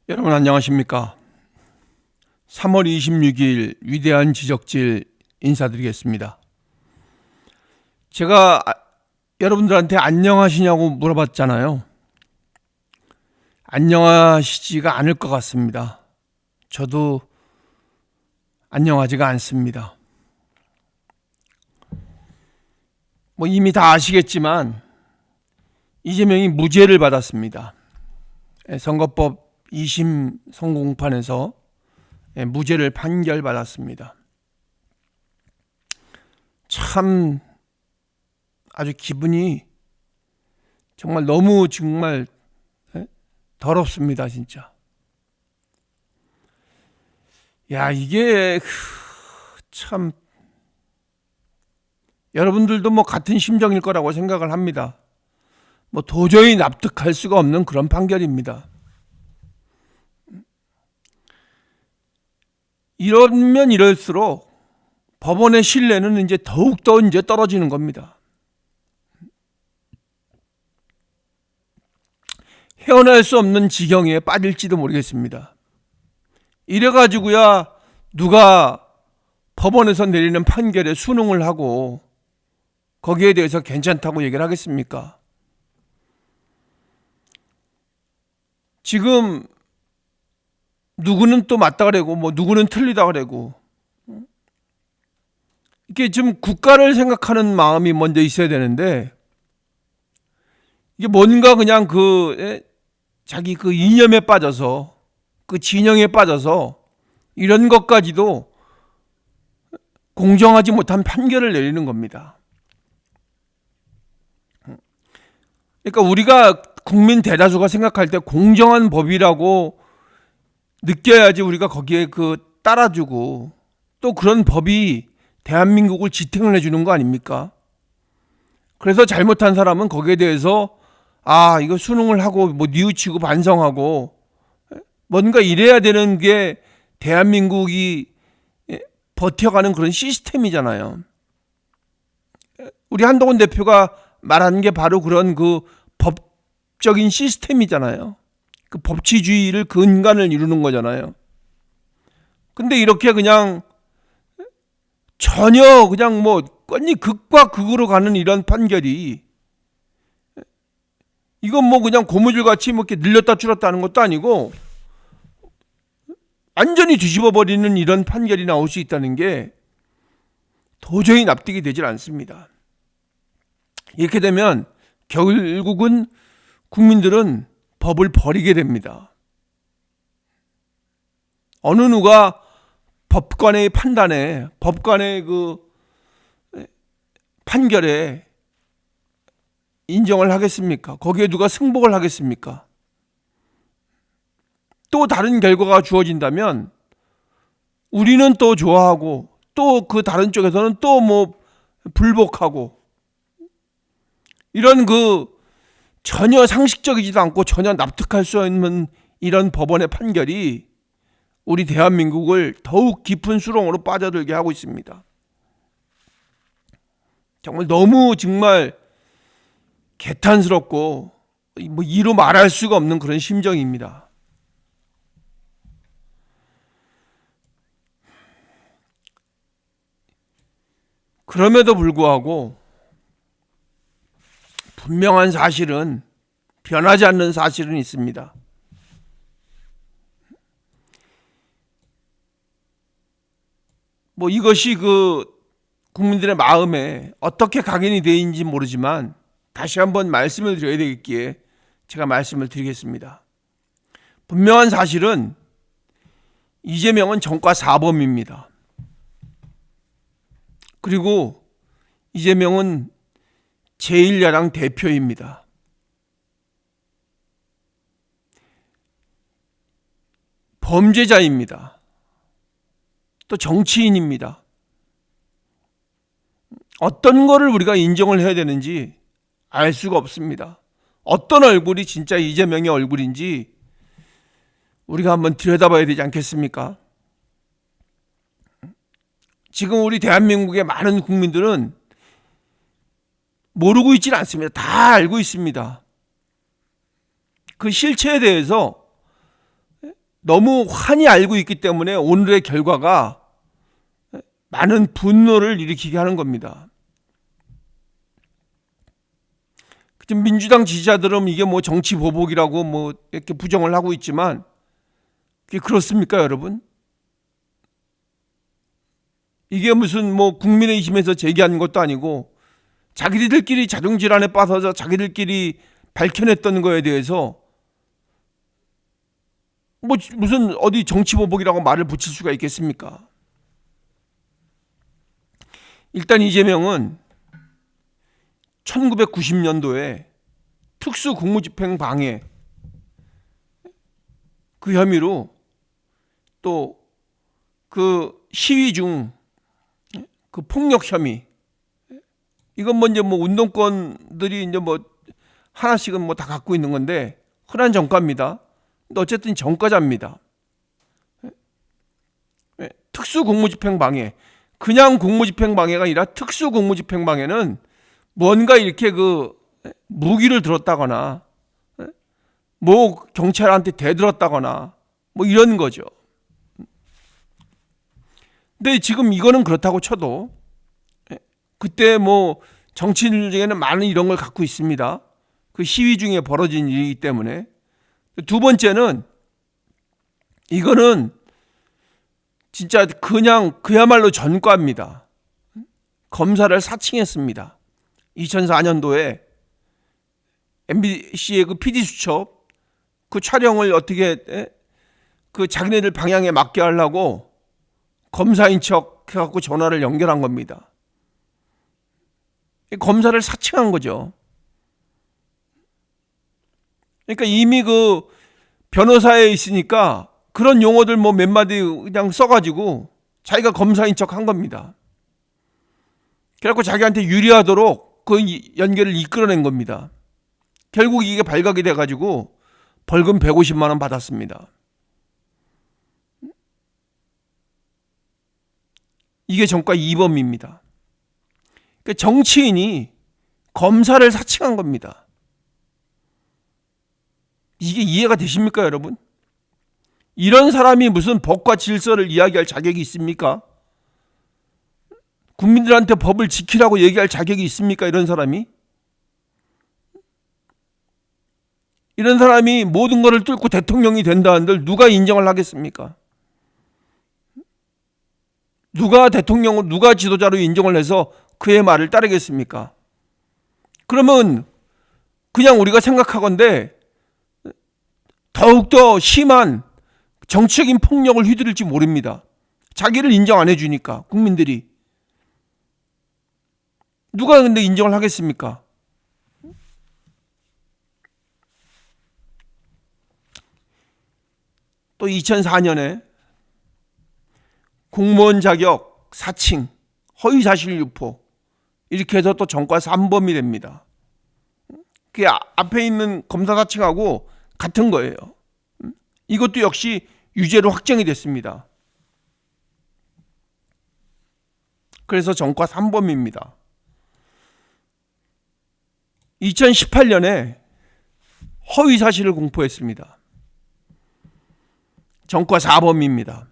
여러분 안녕하십니까? 3월 26일 위대한 지적질 인사드리겠습니다. 제가 여러분들한테 안녕하시냐고 물어봤잖아요. 안녕하시지가 않을 것 같습니다. 저도 안녕하지가 않습니다. 이미 다 아시겠지만 이재명이 무죄를 받았습니다. 선거법 2심 선고공판에서 무죄를 판결받았습니다. 참 아주 기분이 정말 너무 정말 더럽습니다, 진짜. 야, 이게 참 여러분들도 같은 심정일 거라고 생각을 합니다. 도저히 납득할 수가 없는 그런 판결입니다. 이러면 이럴수록 법원의 신뢰는 이제 더욱더 이제 떨어지는 겁니다. 헤어날 수 없는 지경에 빠질지도 모르겠습니다. 이래가지고야 누가 법원에서 내리는 판결에 순응을 하고 거기에 대해서 괜찮다고 얘기를 하겠습니까? 지금 누구는 또 맞다 그러고 누구는 틀리다 그러고 이게 좀 국가를 생각하는 마음이 먼저 있어야 되는데 이게 뭔가 그냥 자기 이념에 빠져서 진영에 빠져서 이런 것까지도 공정하지 못한 판결을 내리는 겁니다. 그러니까 우리가 국민 대다수가 생각할 때 공정한 법이라고 느껴야지 우리가 거기에 따라주고 또 그런 법이 대한민국을 지탱을 해주는 거 아닙니까? 그래서 잘못한 사람은 거기에 대해서 이거 수능을 하고 뉘우치고 반성하고 뭔가 이래야 되는 게 대한민국이 버텨가는 그런 시스템이잖아요. 우리 한동훈 대표가 말한 게 바로 그런 법적인 시스템이잖아요. 법치주의를 근간을 이루는 거잖아요. 근데 이렇게 그냥 전혀 그냥 뻔히 극과 극으로 가는 이런 판결이 이건 그냥 고무줄 같이 이렇게 늘렸다 줄였다 하는 것도 아니고 완전히 뒤집어 버리는 이런 판결이 나올 수 있다는 게 도저히 납득이 되질 않습니다. 이렇게 되면 결국은 국민들은 법을 버리게 됩니다. 어느 누가 법관의 판단에, 법관의 판결에 인정을 하겠습니까? 거기에 누가 승복을 하겠습니까? 또 다른 결과가 주어진다면 우리는 또 좋아하고 또 다른 쪽에서는 또 불복하고 이런 전혀 상식적이지도 않고 전혀 납득할 수 없는 이런 법원의 판결이 우리 대한민국을 더욱 깊은 수렁으로 빠져들게 하고 있습니다. 정말 너무 정말 개탄스럽고 이루 말할 수가 없는 그런 심정입니다. 그럼에도 불구하고 분명한 사실은 변하지 않는 사실은 있습니다. 이것이 국민들의 마음에 어떻게 각인이 되어 있는지 모르지만 다시 한번 말씀을 드려야 되겠기에 제가 말씀을 드리겠습니다. 분명한 사실은 이재명은 정과 사범입니다. 그리고 이재명은 제1야당 대표입니다. 범죄자입니다. 또 정치인입니다. 어떤 거를 우리가 인정을 해야 되는지 알 수가 없습니다. 어떤 얼굴이 진짜 이재명의 얼굴인지 우리가 한번 들여다봐야 되지 않겠습니까? 지금 우리 대한민국의 많은 국민들은 모르고 있지는 않습니다. 다 알고 있습니다. 그 실체에 대해서 너무 환히 알고 있기 때문에 오늘의 결과가 많은 분노를 일으키게 하는 겁니다. 민주당 지지자들은 이게 뭐 정치 보복이라고 뭐 이렇게 부정을 하고 있지만 그게 그렇습니까, 여러분? 이게 무슨 뭐 국민의힘에서 제기한 것도 아니고 자기들끼리 자중질환에 빠져서 자기들끼리 밝혀냈던 거에 대해서 뭐 무슨 어디 정치 보복이라고 말을 붙일 수가 있겠습니까? 일단 이재명은 1990년도에 특수 공무집행 방해 그 혐의로 또 그 시위 중 그 폭력 혐의, 이건 뭐 이제 뭐 운동권들이 이제 뭐 하나씩은 뭐 다 갖고 있는 건데 흔한 정과입니다. 근데 어쨌든 정과자입니다. 특수 공무집행 방해, 그냥 공무집행 방해가 아니라 특수 공무집행 방해는 뭔가 이렇게 그 무기를 들었다거나 뭐 경찰한테 대들었다거나 뭐 이런 거죠. 근데 지금 이거는 그렇다고 쳐도 그때 뭐 정치인들 중에는 많은 이런 걸 갖고 있습니다. 그 시위 중에 벌어진 일이기 때문에. 두 번째는 이거는 진짜 그냥 그야말로 전과입니다. 검사를 사칭했습니다. 2004년도에 MBC의 그 PD수첩 그 촬영을 어떻게 그 자기네들 방향에 맞게 하려고 검사인 척 해갖고 전화를 연결한 겁니다. 검사를 사칭한 거죠. 그러니까 이미 그 변호사에 있으니까 그런 용어들 뭐 몇 마디 그냥 써가지고 자기가 검사인 척 한 겁니다. 그래갖고 자기한테 유리하도록 그 연결을 이끌어낸 겁니다. 결국 이게 발각이 돼가지고 벌금 150만 원 받았습니다. 이게 정과 2범입니다. 그러니까 정치인이 검사를 사칭한 겁니다. 이게 이해가 되십니까, 여러분? 이런 사람이 무슨 법과 질서를 이야기할 자격이 있습니까? 국민들한테 법을 지키라고 얘기할 자격이 있습니까, 이런 사람이? 이런 사람이 모든 것을 뚫고 대통령이 된다 한들 누가 인정을 하겠습니까? 누가 대통령을, 누가 지도자로 인정을 해서 그의 말을 따르겠습니까? 그러면 그냥 우리가 생각하건대 더욱더 심한 정치적인 폭력을 휘두를지 모릅니다. 자기를 인정 안 해주니까 국민들이. 누가 근데 인정을 하겠습니까? 또 2004년에 공무원 자격 사칭, 허위사실 유포 이렇게 해서 또 정과 3범이 됩니다. 그게 앞에 있는 검사 사칭하고 같은 거예요. 이것도 역시 유죄로 확정이 됐습니다. 그래서 정과 3범입니다. 2018년에 허위사실을 공포했습니다. 정과 4범입니다.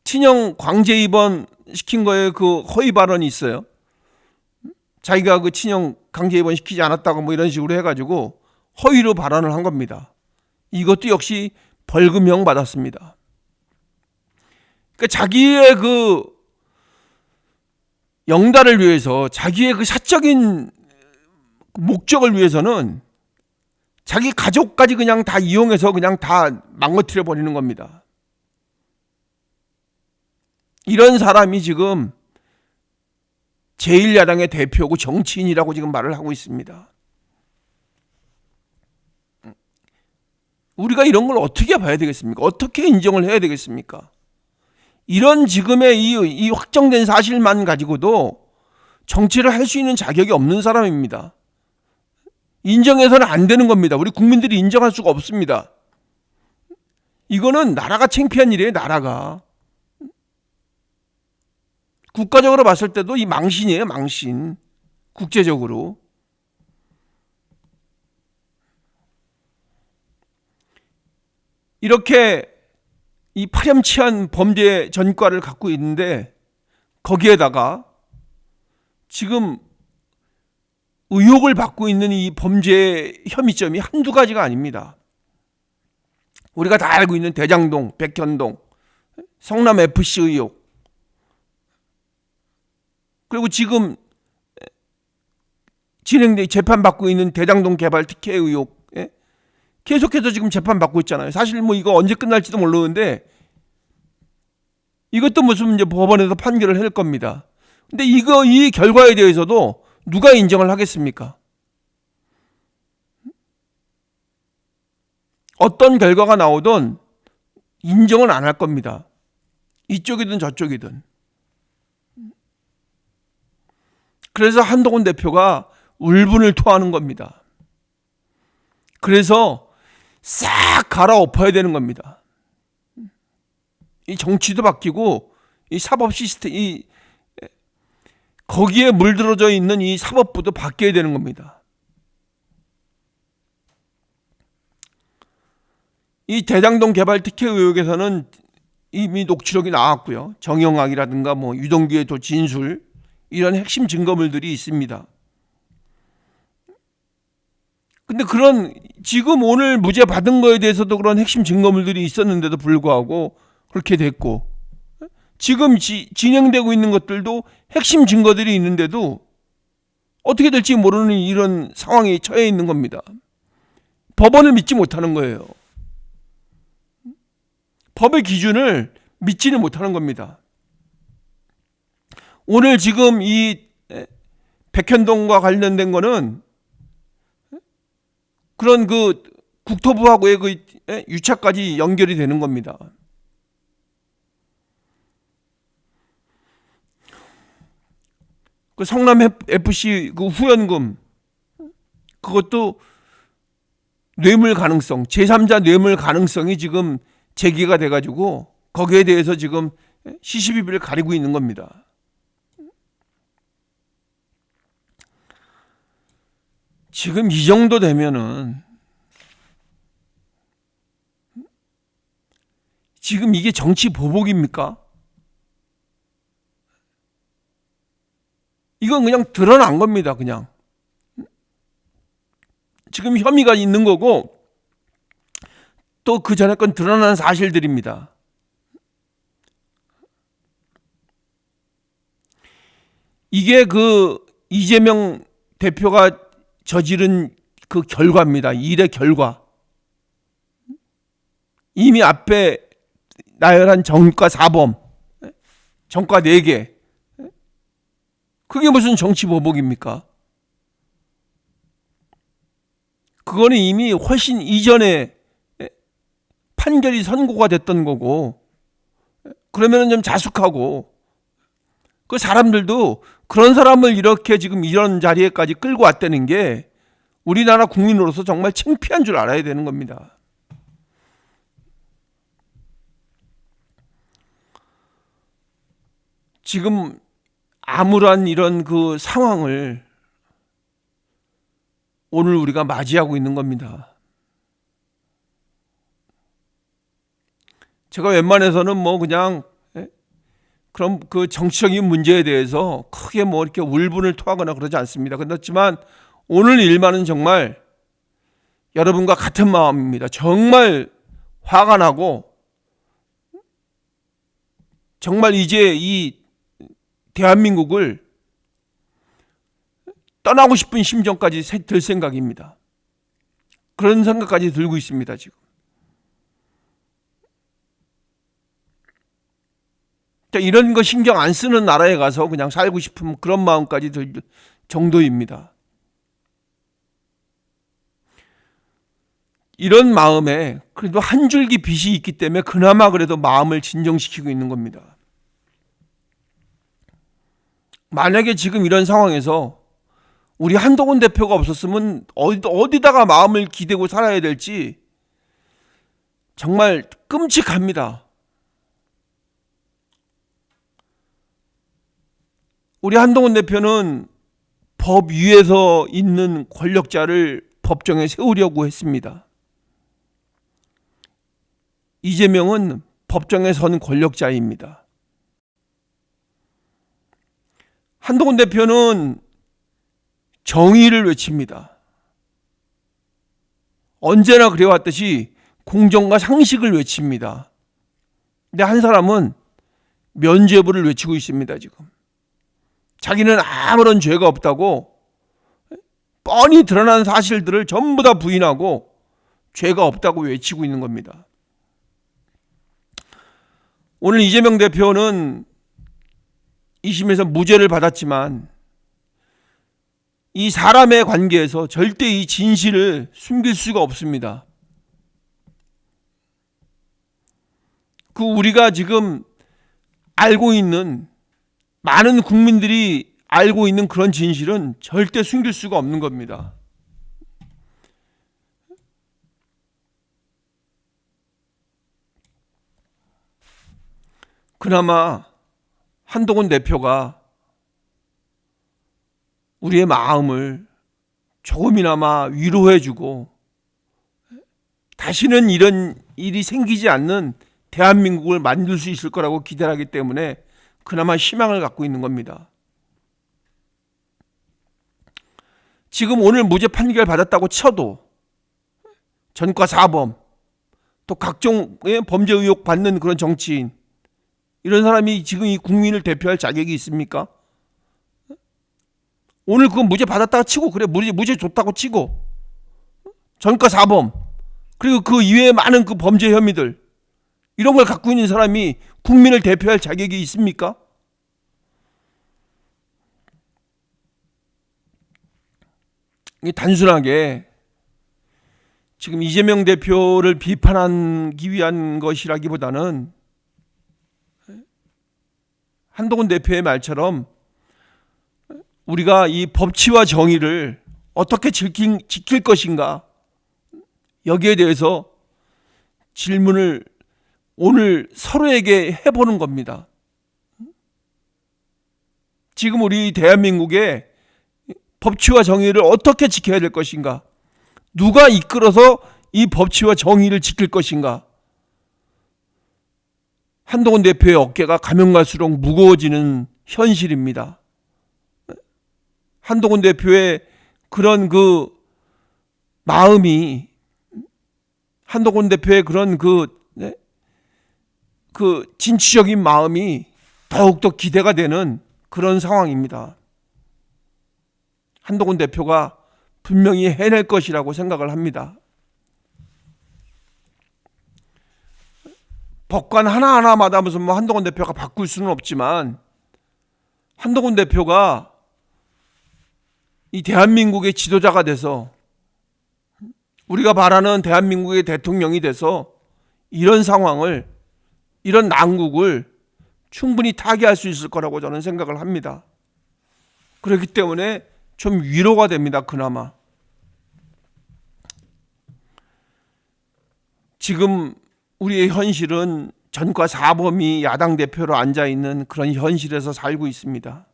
친형 강제 입원 시킨 거에 그 허위 발언이 있어요. 자기가 그 친형 강제 입원 시키지 않았다고 뭐 이런 식으로 해가지고 허위로 발언을 한 겁니다. 이것도 역시 벌금형 받았습니다. 그러니까 자기의 그 영달을 위해서, 자기의 그 사적인 목적을 위해서는 자기 가족까지 그냥 다 이용해서 그냥 다 망가뜨려 버리는 겁니다. 이런 사람이 지금 제1야당의 대표고 정치인이라고 지금 말을 하고 있습니다. 우리가 이런 걸 어떻게 봐야 되겠습니까? 어떻게 인정을 해야 되겠습니까? 이런 지금의 이 확정된 사실만 가지고도 정치를 할 수 있는 자격이 없는 사람입니다. 인정해서는 안 되는 겁니다. 우리 국민들이 인정할 수가 없습니다. 이거는 나라가 창피한 일이에요, 나라가. 국가적으로 봤을 때도 이 망신이에요, 망신. 국제적으로. 이렇게 이 파렴치한 범죄 전과를 갖고 있는데 거기에다가 지금 의혹을 받고 있는 이 범죄 혐의점이 한두 가지가 아닙니다. 우리가 다 알고 있는 대장동, 백현동, 성남FC 의혹, 그리고 지금 재판받고 있는 대장동 개발 특혜 의혹, 계속해서 지금 재판받고 있잖아요. 사실 뭐 이거 언제 끝날지도 모르는데 이것도 무슨 이제 법원에서 판결을 할 겁니다. 근데 이 결과에 대해서도 누가 인정을 하겠습니까? 어떤 결과가 나오든 인정은 안 할 겁니다. 이쪽이든 저쪽이든. 그래서 한동훈 대표가 울분을 토하는 겁니다. 그래서 싹 갈아엎어야 되는 겁니다. 이 정치도 바뀌고 이 사법 시스템, 거기에 물들어져 있는 이 사법부도 바뀌어야 되는 겁니다. 이 대장동 개발 특혜 의혹에서는 이미 녹취록이 나왔고요. 정영학이라든가 뭐 유동규의 또 진술, 이런 핵심 증거물들이 있습니다. 근데 그런 지금 오늘 무죄 받은 거에 대해서도 그런 핵심 증거물들이 있었는데도 불구하고 그렇게 됐고, 지금 진행되고 있는 것들도 핵심 증거들이 있는데도 어떻게 될지 모르는 이런 상황에 처해 있는 겁니다. 법원을 믿지 못하는 거예요. 법의 기준을 믿지는 못하는 겁니다. 오늘 지금 이 백현동과 관련된 거는 그런 그 국토부하고의 그 유착까지 연결이 되는 겁니다. 그 성남 FC 그 후연금, 그것도 뇌물 가능성, 제3자 뇌물 가능성이 지금 제기가 돼가지고 거기에 대해서 지금 시시비비를 가리고 있는 겁니다. 지금 이 정도 되면은 지금 이게 정치 보복입니까? 이건 그냥 드러난 겁니다. 그냥 지금 혐의가 있는 거고 또 그 전에 건 드러난 사실들입니다. 이게 그 이재명 대표가 저지른 그 결과입니다. 일의 결과. 이미 앞에 나열한 정과 4범, 정과 4개. 그게 무슨 정치 보복입니까? 그거는 이미 훨씬 이전에 판결이 선고가 됐던 거고, 그러면은 좀 자숙하고, 그 사람들도 그런 사람을 이렇게 지금 이런 자리에까지 끌고 왔다는 게 우리나라 국민으로서 정말 창피한 줄 알아야 되는 겁니다. 지금 암울한 이런 그 상황을 오늘 우리가 맞이하고 있는 겁니다. 제가 웬만해서는 뭐 그냥 그럼 그 정치적인 문제에 대해서 크게 뭐 이렇게 울분을 토하거나 그러지 않습니다. 그렇지만 오늘 일만은 정말 여러분과 같은 마음입니다. 정말 화가 나고 정말 이제 이 대한민국을 떠나고 싶은 심정까지 들 생각입니다. 그런 생각까지 들고 있습니다. 지금. 이런 거 신경 안 쓰는 나라에 가서 그냥 살고 싶은 그런 마음까지 들 정도입니다. 이런 마음에 그래도 한 줄기 빛이 있기 때문에 그나마 그래도 마음을 진정시키고 있는 겁니다. 만약에 지금 이런 상황에서 우리 한동훈 대표가 없었으면 어디다가 마음을 기대고 살아야 될지 정말 끔찍합니다. 우리 한동훈 대표는 법 위에서 있는 권력자를 법정에 세우려고 했습니다. 이재명은 법정에 선 권력자입니다. 한동훈 대표는 정의를 외칩니다. 언제나 그래왔듯이 공정과 상식을 외칩니다. 근데 한 사람은 면죄부를 외치고 있습니다. 지금 자기는 아무런 죄가 없다고 뻔히 드러난 사실들을 전부 다 부인하고 죄가 없다고 외치고 있는 겁니다. 오늘 이재명 대표는 2심에서 무죄를 받았지만 이 사람의 관계에서 절대 이 진실을 숨길 수가 없습니다. 그 우리가 지금 알고 있는, 많은 국민들이 알고 있는 그런 진실은 절대 숨길 수가 없는 겁니다. 그나마 한동훈 대표가 우리의 마음을 조금이나마 위로해주고 다시는 이런 일이 생기지 않는 대한민국을 만들 수 있을 거라고 기대하기 때문에 그나마 희망을 갖고 있는 겁니다. 지금 오늘 무죄 판결 받았다고 쳐도 전과 사범, 또 각종의 범죄 의혹 받는 그런 정치인, 이런 사람이 지금 이 국민을 대표할 자격이 있습니까? 오늘 그건 무죄 받았다고 치고, 그래 무죄 줬다고 치고, 전과 사범, 그리고 그 이외에 많은 그 범죄 혐의들, 이런 걸 갖고 있는 사람이 국민을 대표할 자격이 있습니까? 이게 단순하게 지금 이재명 대표를 비판하기 위한 것이라기보다는 한동훈 대표의 말처럼 우리가 이 법치와 정의를 어떻게 지킬 것인가, 여기에 대해서 질문을 오늘 서로에게 해보는 겁니다. 지금 우리 대한민국의 법치와 정의를 어떻게 지켜야 될 것인가, 누가 이끌어서 이 법치와 정의를 지킬 것인가. 한동훈 대표의 어깨가 가면 갈수록 무거워지는 현실입니다. 한동훈 대표의 그런 그 마음이, 한동훈 대표의 그런 그 진취적인 마음이 더욱더 기대가 되는 그런 상황입니다. 한동훈 대표가 분명히 해낼 것이라고 생각을 합니다. 법관 하나하나마다 무슨 한동훈 대표가 바꿀 수는 없지만, 한동훈 대표가 이 대한민국의 지도자가 돼서, 우리가 바라는 대한민국의 대통령이 돼서 이런 상황을, 이런 난국을 충분히 타개할 수 있을 거라고 저는 생각을 합니다. 그렇기 때문에 좀 위로가 됩니다. 그나마 지금 우리의 현실은 전과 사범이 야당 대표로 앉아있는 그런 현실에서 살고 있습니다.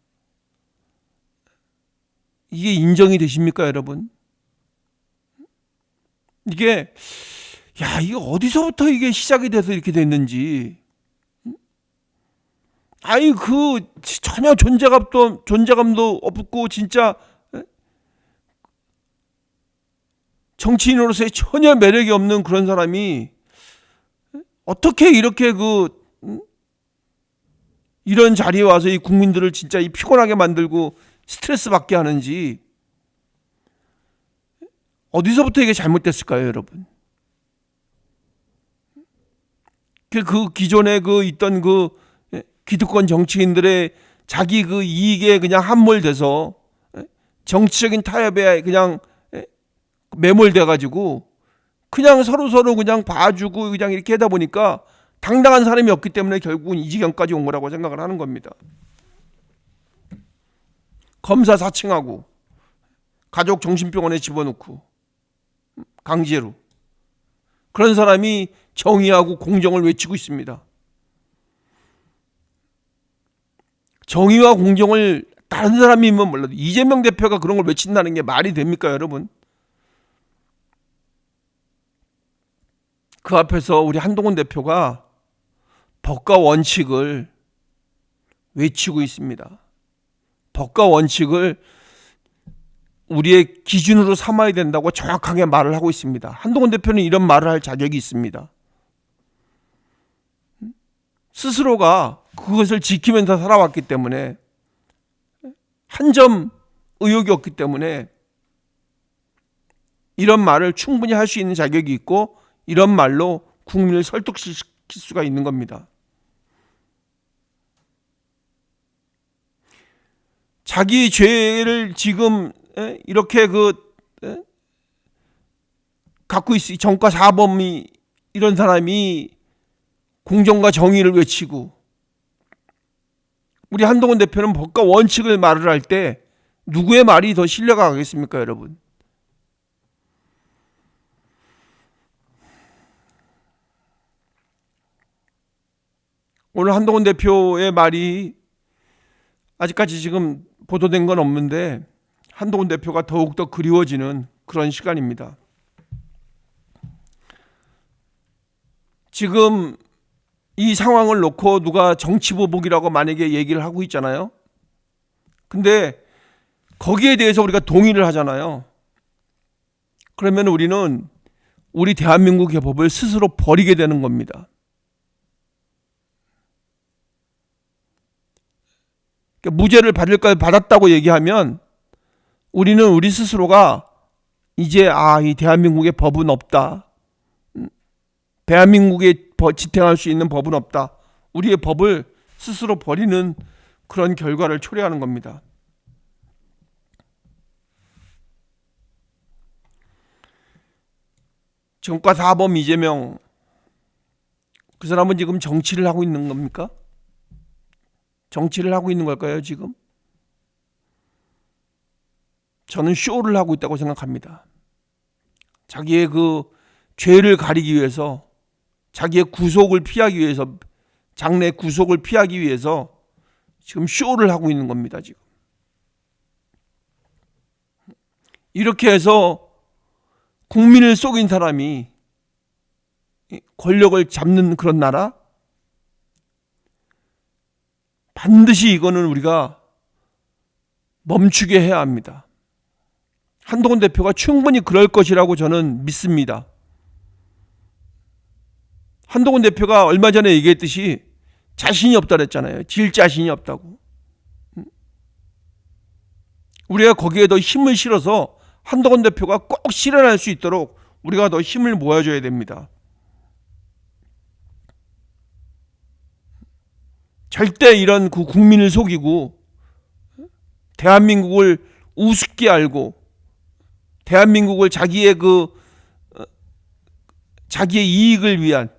이게 인정이 되십니까, 여러분? 이게 어디서부터 이게 시작이 돼서 이렇게 됐는지, 전혀 존재감도 없고, 진짜 정치인으로서의 전혀 매력이 없는 그런 사람이 어떻게 이렇게 이런 자리에 와서 이 국민들을 진짜 피곤하게 만들고 스트레스 받게 하는지, 어디서부터 이게 잘못됐을까요, 여러분? 그 기존에 있던 기득권 정치인들의 자기 이익에 그냥 함몰돼서 정치적인 타협에 그냥 매몰돼가지고 그냥 서로 그냥 봐주고 그냥 이렇게 하다 보니까 당당한 사람이 없기 때문에 결국은 이 지경까지 온 거라고 생각을 하는 겁니다. 검사 사칭하고 가족 정신병원에 집어넣고 강제로, 그런 사람이 정의하고 공정을 외치고 있습니다. 정의와 공정을 다른 사람이면 몰라도 이재명 대표가 그런 걸 외친다는 게 말이 됩니까, 여러분? 그 앞에서 우리 한동훈 대표가 법과 원칙을 외치고 있습니다. 법과 원칙을 우리의 기준으로 삼아야 된다고 정확하게 말을 하고 있습니다. 한동훈 대표는 이런 말을 할 자격이 있습니다. 스스로가 그것을 지키면서 살아왔기 때문에, 한 점 의혹이 없기 때문에 이런 말을 충분히 할 수 있는 자격이 있고, 이런 말로 국민을 설득시킬 수가 있는 겁니다. 자기 죄를 지금 이렇게 갖고 있으, 정과 사범이, 이런 사람이 공정과 정의를 외치고, 우리 한동훈 대표는 법과 원칙을 말을 할 때 누구의 말이 더 신뢰가 가겠습니까, 여러분? 오늘 한동훈 대표의 말이 아직까지 지금 보도된 건 없는데, 한동훈 대표가 더욱더 그리워지는 그런 시간입니다. 지금 이 상황을 놓고 누가 정치보복이라고 만약에 얘기를 하고 있잖아요. 근데 거기에 대해서 우리가 동의를 하잖아요. 그러면 우리는 우리 대한민국의 법을 스스로 버리게 되는 겁니다. 그러니까 무죄를 받았다고 얘기하면 우리는 우리 스스로가 이제 이 대한민국의 법은 없다. 대한민국에 지탱할 수 있는 법은 없다. 우리의 법을 스스로 버리는 그런 결과를 초래하는 겁니다. 정과 사범 이재명, 그 사람은 지금 정치를 하고 있는 겁니까? 정치를 하고 있는 걸까요, 지금? 저는 쇼를 하고 있다고 생각합니다. 자기의 그 죄를 가리기 위해서, 자기의 구속을 피하기 위해서, 장래 구속을 피하기 위해서 지금 쇼를 하고 있는 겁니다, 지금. 이렇게 해서 국민을 속인 사람이 권력을 잡는 그런 나라? 반드시 이거는 우리가 멈추게 해야 합니다. 한동훈 대표가 충분히 그럴 것이라고 저는 믿습니다. 한동훈 대표가 얼마 전에 얘기했듯이 자신이 없다 그랬잖아요. 질 자신이 없다고. 우리가 거기에 더 힘을 실어서 한동훈 대표가 꼭 실현할 수 있도록 우리가 더 힘을 모아줘야 됩니다. 절대 이런 그 국민을 속이고 대한민국을 우습게 알고 대한민국을 자기의 이익을 위한,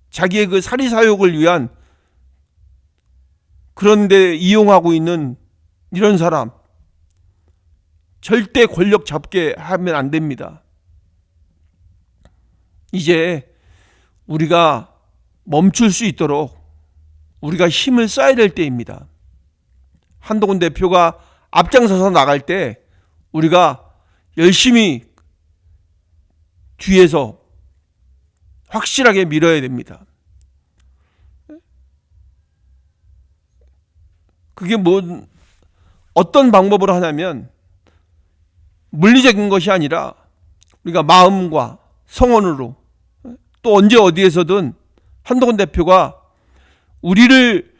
자기의 그 사리사욕을 위한 그런 데 이용하고 있는 이런 사람, 절대 권력 잡게 하면 안 됩니다. 이제 우리가 멈출 수 있도록 우리가 힘을 써야 될 때입니다. 한동훈 대표가 앞장서서 나갈 때 우리가 열심히 뒤에서 확실하게 밀어야 됩니다. 그게 어떤 방법으로 하냐면, 물리적인 것이 아니라 우리가 마음과 성원으로, 또 언제 어디에서든 한동훈 대표가 우리를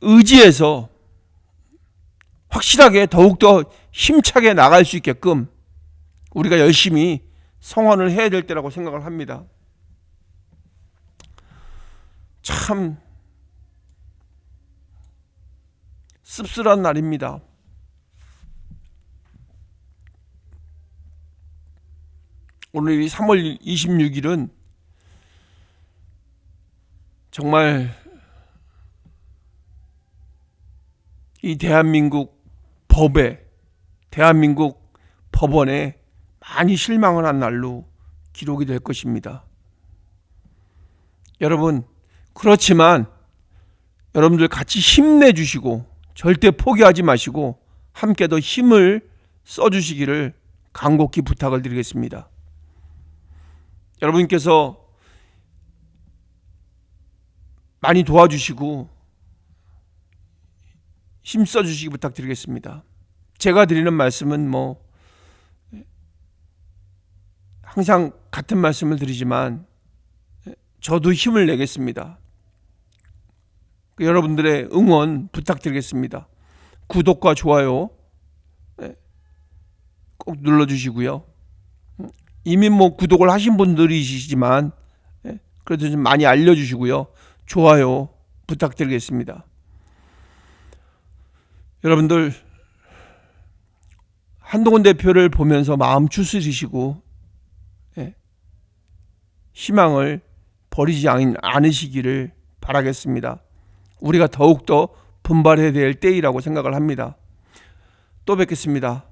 의지해서 확실하게 더욱더 힘차게 나갈 수 있게끔 우리가 열심히 성원을 해야 될 때라고 생각을 합니다. 참 씁쓸한 날입니다. 오늘이 3월 26일은 정말 이 대한민국 법에, 대한민국 법원에 많이 실망을 한 날로 기록이 될 것입니다. 여러분, 그렇지만 여러분들 같이 힘내주시고 절대 포기하지 마시고 함께 더 힘을 써주시기를 간곡히 부탁을 드리겠습니다. 여러분께서 많이 도와주시고 힘써 주시기 부탁드리겠습니다. 제가 드리는 말씀은 항상 같은 말씀을 드리지만 저도 힘을 내겠습니다. 여러분들의 응원 부탁드리겠습니다. 구독과 좋아요 꼭 눌러주시고요. 이미 구독을 하신 분들이시지만 그래도 좀 많이 알려주시고요. 좋아요 부탁드리겠습니다. 여러분들 한동훈 대표를 보면서 마음 추스리시고 희망을 버리지 않으시기를 바라겠습니다. 우리가 더욱더 분발해야 될 때이라고 생각을 합니다. 또 뵙겠습니다.